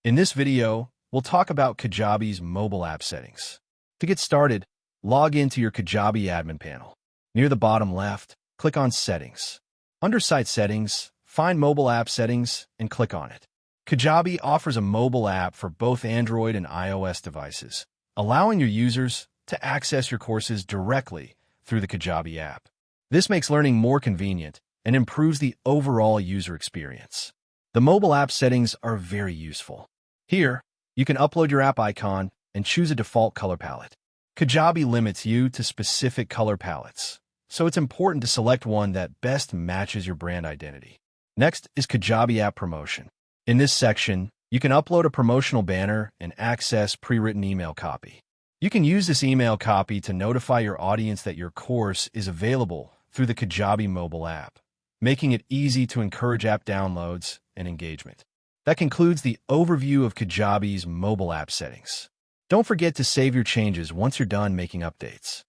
In this video, we'll talk about Kajabi's mobile app settings. To get started, log into your Kajabi admin panel. Near the bottom left, click on Settings. Under Site Settings, find Mobile App Settings and click on it. Kajabi offers a mobile app for both Android and iOS devices, allowing your users to access your courses directly through the Kajabi app. This makes learning more convenient and improves the overall user experience. The mobile app settings are very useful. Here, you can upload your app icon and choose a default color palette. Kajabi limits you to specific color palettes, so it's important to select one that best matches your brand identity. Next is Kajabi App Promotion. In this section, you can upload a promotional banner and access pre-written email copy. You can use this email copy to notify your audience that your course is available through the Kajabi mobile app, making it easy to encourage app downloads and engagement. That concludes the overview of Kajabi's mobile app settings. Don't forget to save your changes once you're done making updates.